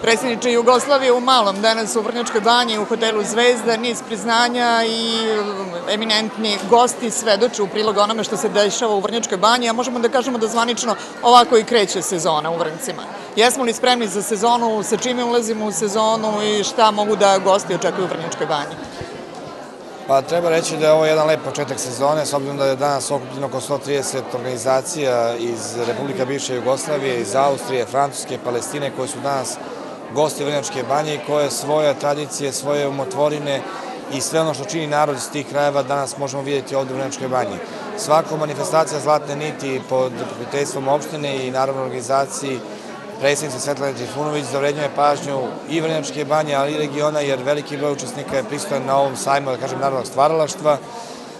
Predsjedniče Jugoslavije u Malom, danas u Vrnjačkoj banji, u hotelu Zvezda, niz priznanja i eminentni gosti svedoče u prilog onome što se dešava u Vrnjačkoj banji, a možemo da kažemo da zvanično ovako i kreće sezona u Vrncima. Jesmo li spremni za sezonu, sa čime ulazimo u sezonu i šta mogu da gosti očekuju u Vrnjačkoj banji? Pa treba reći da je ovo jedan lep početak sezone, s obzirom da je danas okupljeno oko 130 organizacija iz Republika bivše Jugoslavije, iz Austrije, Francuske, Palestine, koji su danas gosti Vrnjačke banje i koje svoje tradicije, svoje umotvorine i sve ono što čini narod iz tih krajeva danas možemo vidjeti ovde u Vrnjačkoj banji. Svaka manifestacija Zlatne niti pod pokroviteljstvom opštine i naravno organizaciji predsjednice Svetlane Trifunović zavrednjuje pažnju i Vrnjačke banje, ali i regiona, jer veliki broj učesnika je prisutan na ovom sajmu, da kažem, narodnog stvaralaštva,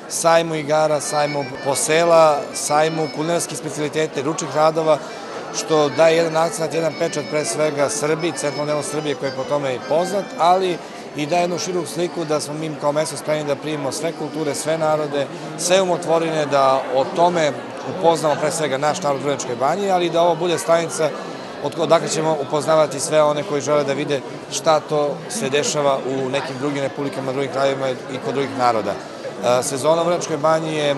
sajmu igara, sajmu posela, sajmu kulinarskih specialiteta i ručnih radova, što daje jedan akcent, jedan pečat pre svega Srbiji, centralnom delu Srbije koji je po tome i poznat, ali i daje jednu širu sliku da smo mi kao mesto spremni da primimo sve kulture, sve narode, sve umotvorine, da o tome upoznamo pre svega naš narod u Vrnjačkoj banji, ali da ovo bude stanica odakle ćemo upoznavati sve one koji žele da vide šta to se dešava u nekim drugim republikama, drugim krajevima i kod drugih naroda. Sezona u Vrnjačkoj banji je,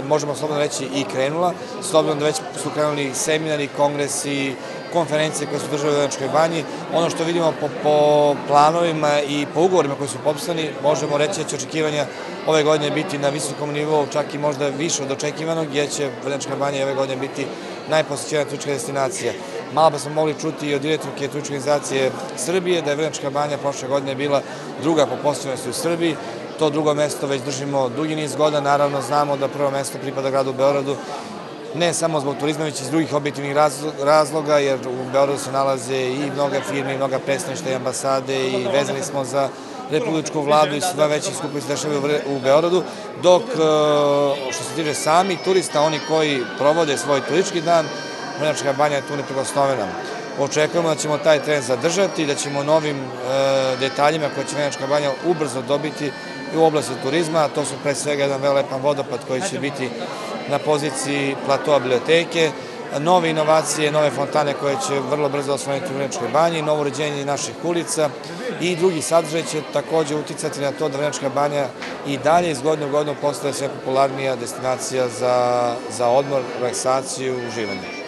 možemo slobodno reći, i krenula, s obzirom da već su krenuli seminari, kongresi, konferencije koje su države u Vrnjačkoj banji. Ono što vidimo po planovima i po ugovorima koji su potpisani, možemo reći da će očekivanja ove godine biti na visokom nivou, čak i možda više od očekivanog, jer će Vrnjačka banja ove godine biti najposećenija turistička destinacija. Malo pa smo mogli čuti i od direktorke turističke organizacije Srbije da je Vrnjačka banja prošle godine bila druga po postavljenosti u Srbiji. To drugo mesto već držimo dugi niz godina, naravno znamo da prvo mesto pripada gradu Beogradu, ne samo zbog turizma, već iz drugih objektivnih razloga, jer u Beogradu se nalaze i mnoga firme, i mnoga predstavništva i ambasade i vezani smo za republičku vladu i sve veći skupovi se dešavaju u Beogradu, dok što se tiče samih turista, oni koji provode svoj turistički dan, Vrnjačka banja je tu neprikosnovena. Očekujemo da ćemo taj trend zadržati, da ćemo novim detaljima koje će Vrnjačka banja ubrzo dobiti i u oblasti turizma, a to su pre svega jedan velepan vodopad koji će biti na poziciji platoa biblioteke, nove inovacije, nove fontane koje će vrlo brzo osvojiti u Vrnjačkoj banji, novo uređenje naših ulica i drugi sadržaj će takođe uticati na to da Vrnjačka banja i dalje iz godine u godinu postaje sve popularnija destinacija za odmor, relaksaciju i uživanje.